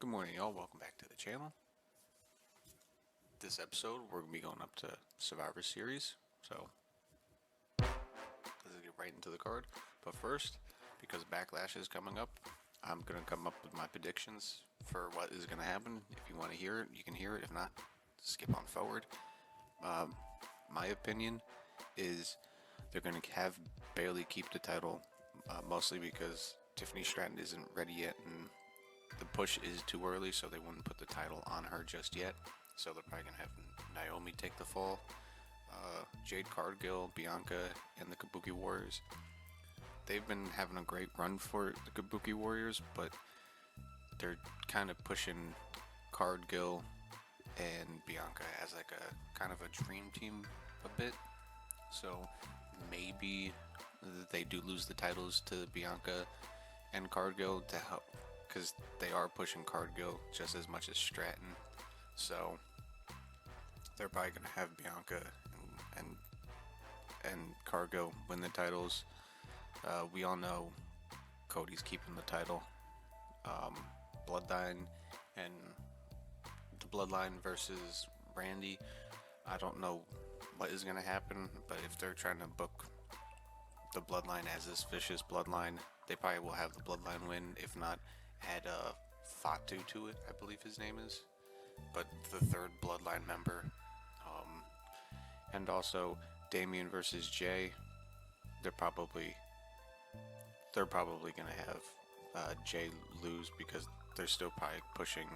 Good morning, y'all. Welcome back to the channel. This episode, we're going to be going up to Survivor Series. So, let's get right into the card. But first, because Backlash is coming up, I'm going to come up with my predictions for what is going to happen. If you want to hear it, you can hear it. If not, skip on forward. My opinion is they're going to have Bayley keep the title, mostly because Tiffany Stratton isn't ready yet, and the push is too early, so they wouldn't put the title on her just yet. So they're probably going to have Naomi take the fall. Jade Cargill, Bianca, and the Kabuki Warriors. They've been having a great run for the Kabuki Warriors, but they're kind of pushing Cargill and Bianca as like a kind of a dream team a bit. So maybe they do lose the titles to Bianca and Cargill to help, because they are pushing Cargill just as much as Stratton. So they're probably going to have Bianca and Cargill win the titles. We all know Cody's keeping the title. Bloodline and the Bloodline versus Randy. I don't know what is going to happen, but if they're trying to book the Bloodline as this vicious bloodline, they probably will have the Bloodline win. If not, add Fatu to it, I believe his name is, but the third Bloodline member. And also Damien versus Jay. They're probably gonna have Jay lose because they're still probably pushing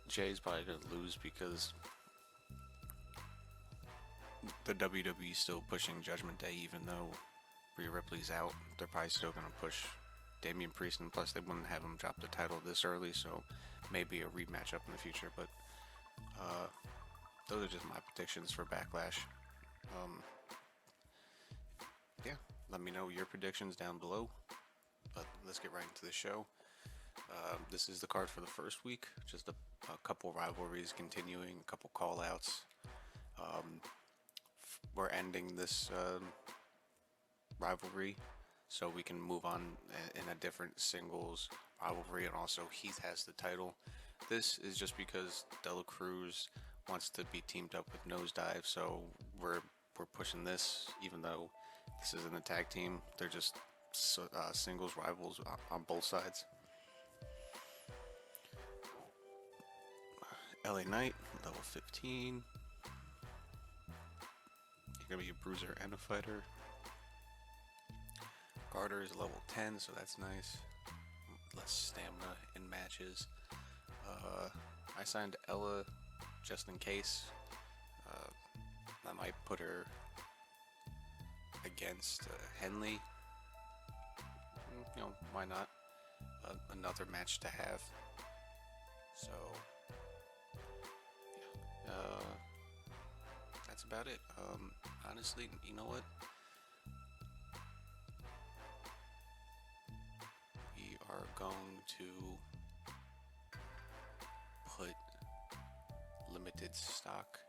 Jay's probably gonna lose because the WWE is still pushing Judgment Day, even though Rhea Ripley's out. They're probably still gonna push Damian Priest, and plus they wouldn't have him drop the title this early, so maybe a rematch up in the future. But those are just my predictions for Backlash. Yeah, let me know your predictions down below. But let's get right into the show. This is the card for the first week. Just a couple rivalries continuing, a couple call-outs. We're ending this rivalry so we can move on in a different singles rivalry, and also Heath has the title. This is just because Dela Cruz wants to be teamed up with Nosedive, so we're pushing this, even though this isn't a tag team. They're just singles rivals on both sides. LA Knight, level 15. You're gonna be a bruiser and a fighter. Carter is level 10, so that's nice. Less stamina in matches. I signed Ella just in case. I might put her against Henley. Why not? Another match to have. So, yeah. That's about it. Honestly, you know what? We are going to put limited stock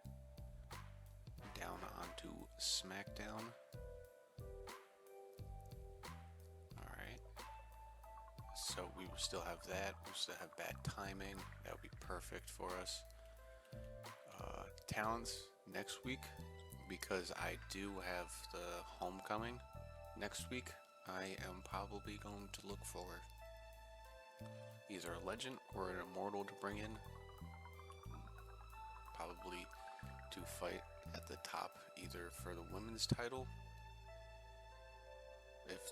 down onto SmackDown. Alright. So we will still have that. We'll still have bad timing. That would be perfect for us. Talents next week, because I do have the homecoming next week. I am probably going to look for either a legend or an immortal to bring in, probably to fight at the top, either for the women's title,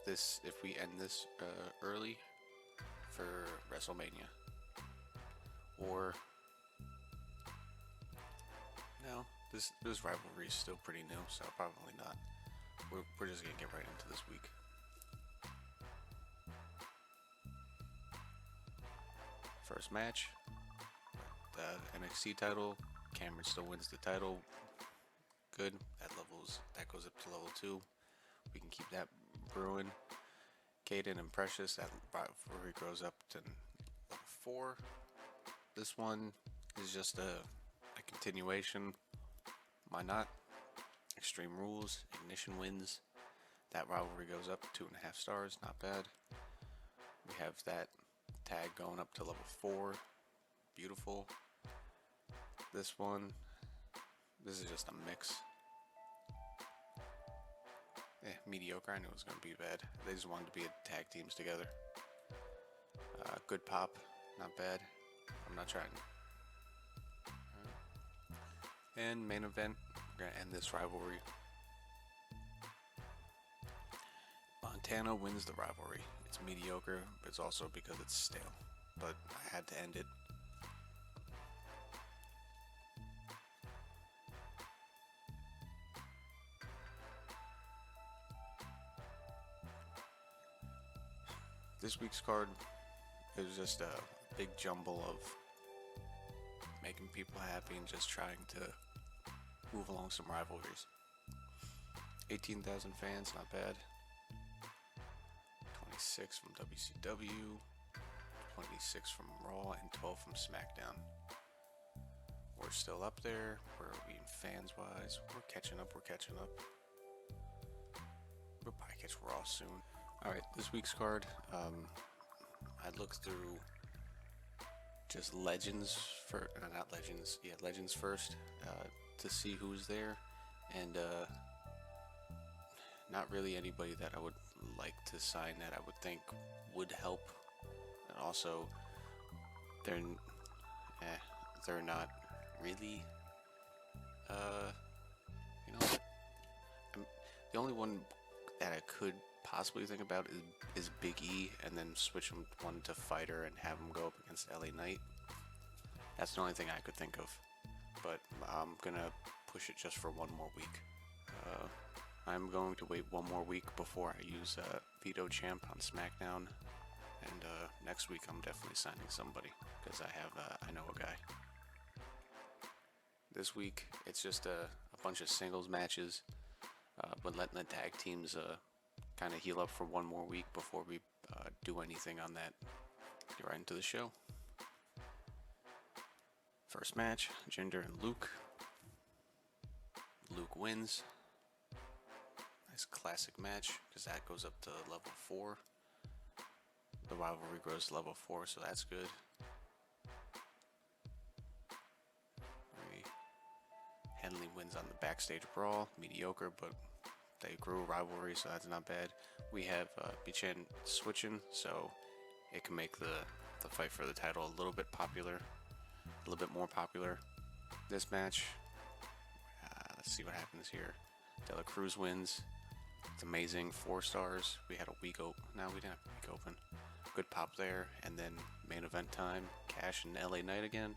if we end this early, for WrestleMania, or no, this rivalry is still pretty new, so probably not. We're just gonna get right into this week. First match, the NXT title. Cameron still wins the title. Good. That goes up to level 2. We can keep that brewing. Kaden and Precious, that rivalry grows up to level 4. This one is just a continuation. Why not? Extreme Rules. Ignition wins. That rivalry goes up 2.5 stars. Not bad. We have that tag going up to level 4. Beautiful. This one, this is just a mix. Mediocre. I knew it was going to be bad. They just wanted to be tag teams together. Good pop. Not bad. I'm not trying. And main event. We're going to end this rivalry. Montana wins the rivalry. It's mediocre, but it's also because it's stale. But I had to end it. This week's card is just a big jumble of making people happy and just trying to move along some rivalries. 18,000 fans, not bad. 26 from WCW, 26 from Raw, and 12 from SmackDown. We're still up there. Where are we in fans-wise? We're catching up. We'll probably catch Raw soon. Alright, this week's card, I looked through just legends for, not legends, yeah, legends first, to see who's there, and not really anybody that I would like to sign that I would think would help, and also they're not really, the only one that I could possibly think about is Big E, and then switch him one to fighter and have him go up against LA Knight. That's the only thing I could think of, but I'm gonna push it just for one more week. I'm going to wait one more week before I use Veto Champ on SmackDown, and next week I'm definitely signing somebody because I know a guy. This week it's just a bunch of singles matches, but letting the tag teams kind of heal up for one more week before we do anything on that. Get right into the show. First match, Jinder and Luke. Luke wins. Nice classic match because that goes up to level 4. The rivalry grows to level 4, so that's good. Henley wins on the backstage brawl. Mediocre, but they grew a rivalry, so that's not bad. We have Bichan switching, so it can make the fight for the title a little bit more popular. This match, let's see what happens here. De La Cruz wins. It's amazing. 4 stars. We had a week open. No, we didn't have a week open. Good pop there, and then main event time. Cash and LA Knight again.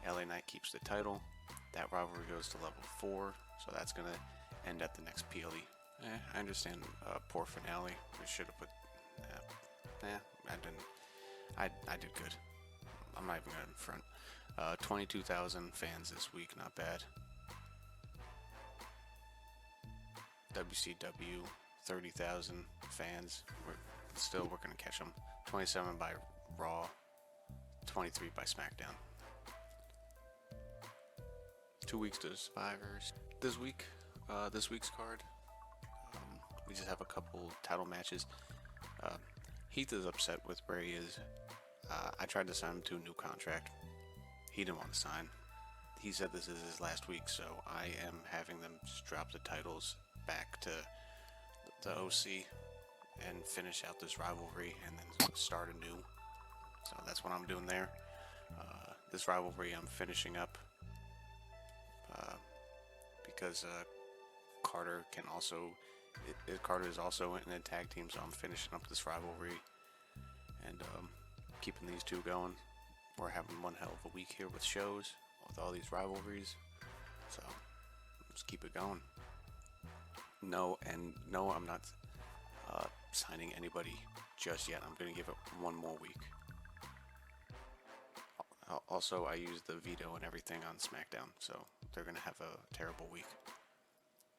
LA Knight keeps the title. That rivalry goes to level 4, so that's gonna end at the next PLE. I understand. Poor finale. We should have put. I didn't. I did good. I'm not even good in front. 22,000 fans this week. Not bad. WCW, 30,000 fans. We're gonna catch them. 27 by Raw. 23 by SmackDown. 2 weeks to Survivors. This week's card, we just have a couple title matches. Heath is upset with where he is. I tried to sign him to a new contract. He didn't want to sign. He said this is his last week, so I am having them just drop the titles back to the OC and finish out this rivalry and then start anew. So that's what I'm doing there. This rivalry I'm finishing up because Carter is also in a tag team, so I'm finishing up this rivalry and keeping these two going. We're having one hell of a week here with shows, with all these rivalries, so let's keep it going. No, I'm not signing anybody just yet. I'm going to give it one more week. Also, I used the veto and everything on SmackDown, so they're going to have a terrible week.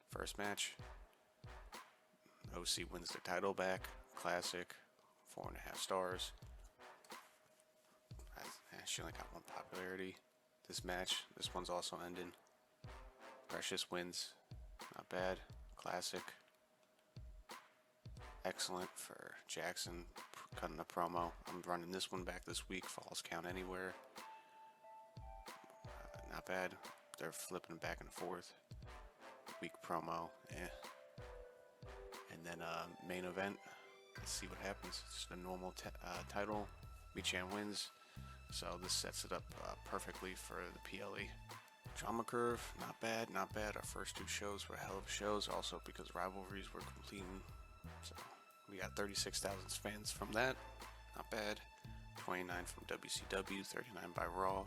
First match, OC wins the title back. Classic, 4.5 stars. She only got 1 popularity. This one's also ending. Precious wins. not bad. Classic. Excellent for Jackson cutting a promo. I'm running this one back this week. Falls count anywhere. Not bad. They're flipping back and forth. Weak promo. And then main event. Let's see what happens. It's a normal title. Michan wins. So this sets it up perfectly for the PLE. Drama curve, not bad, not bad. Our first two shows were hell of shows, also because rivalries were completing. So we got 36,000 fans from that, not bad. 29 from WCW, 39 by Raw,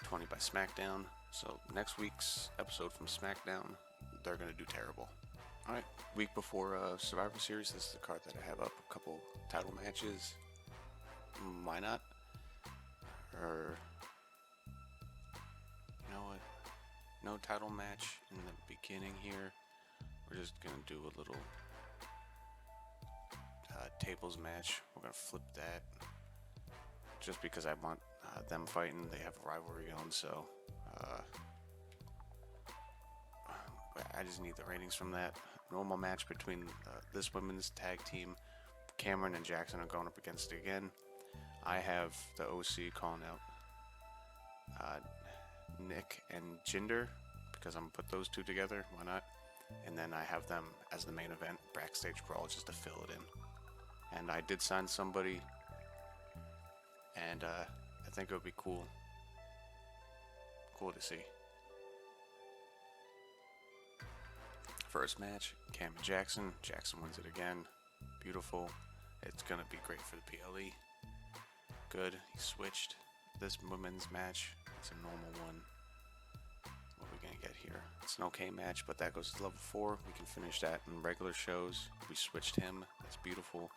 20 by SmackDown. So next week's episode from SmackDown, they're gonna do terrible. All right, week before Survivor Series, this is the card that I have up. A couple title matches. Why not? Or you know what? No title match in the beginning here. We're just gonna do a little tables match. We're gonna flip that just because I want them fighting. They have a rivalry on, so I just need the ratings from that. Normal match between this women's tag team. Cameron and Jackson are going up against it again. I have the OC calling out Nick and Jinder because I'm gonna put those two together. Why not? And then I have them as the main event backstage brawl just to fill it in. And I did sign somebody, and I think it would be cool to see. First match, Cam and Jackson. Jackson wins it again. Beautiful. It's gonna be great for the PLE. Good. He switched. This women's match, it's a normal one. What are we gonna get here? It's an okay match, but that goes to level 4. We can finish that in regular shows. We switched him. That's beautiful.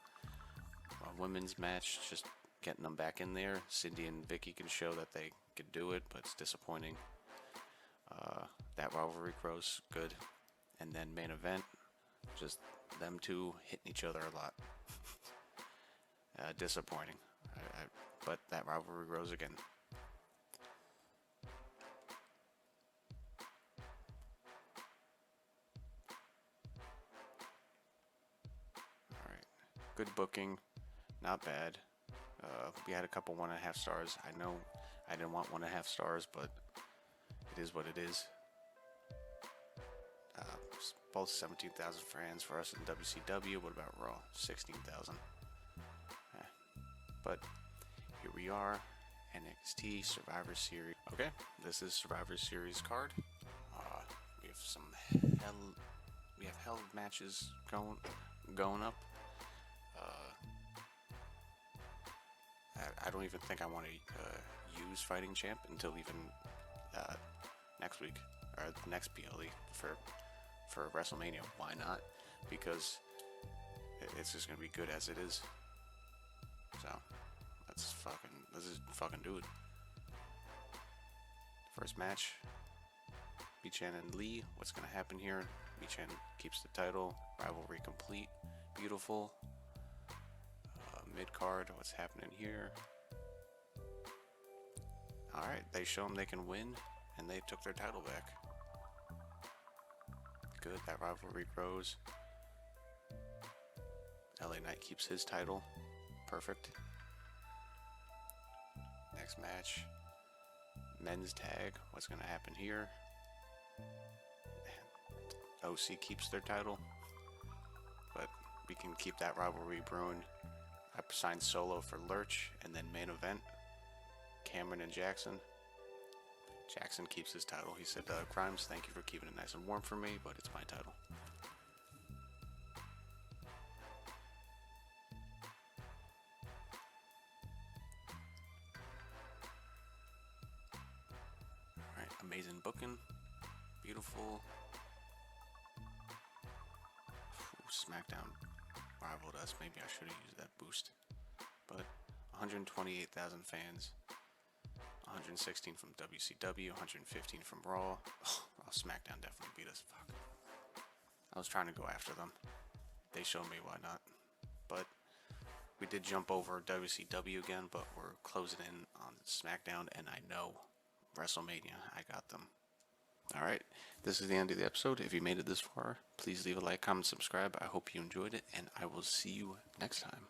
A women's match, just getting them back in there. Cindy and Vicky can show that they can do it, but it's disappointing. That rivalry grows good. And then main event, just them two hitting each other a lot. Disappointing. But that rivalry grows again. Alright. Good booking. Not bad. We had a couple 1.5 stars. I know I didn't want 1.5 stars, but it is what it is. Both 17,000 fans for us in WCW. What about Raw? 16,000. But here we are, NXT Survivor Series. Okay, this is Survivor Series card. We have some hell matches going up. I don't even think I want to use Fighting Champ until even next week or next PLE for WrestleMania. Why not? Because it's just gonna be good as it is. So let's just fucking do it. First match, Michan and Lee. What's gonna happen here? Michan keeps the title. Rivalry complete. Beautiful. Mid card. What's happening here? All right, they show them they can win, and they took their title back. Good, that rivalry grows. LA Knight keeps his title. Perfect. Next match, men's tag. What's going to happen here? OC keeps their title, but we can keep that rivalry brewing. I signed Solo for Lurch, and then main event, Cameron and Jackson. Jackson keeps his title. He said, Grimes, thank you for keeping it nice and warm for me, but it's my title. Alright, amazing booking. Beautiful. SmackDown rivaled us. Maybe I should have used that boost. But 128,000 fans. 116 from WCW, 115 from Raw. Oh, SmackDown definitely beat us. Fuck. I was trying to go after them. They showed me why not. But we did jump over WCW again, but we're closing in on SmackDown, and I know WrestleMania, I got them. Alright, this is the end of the episode. If you made it this far, please leave a like, comment, subscribe. I hope you enjoyed it, and I will see you next time.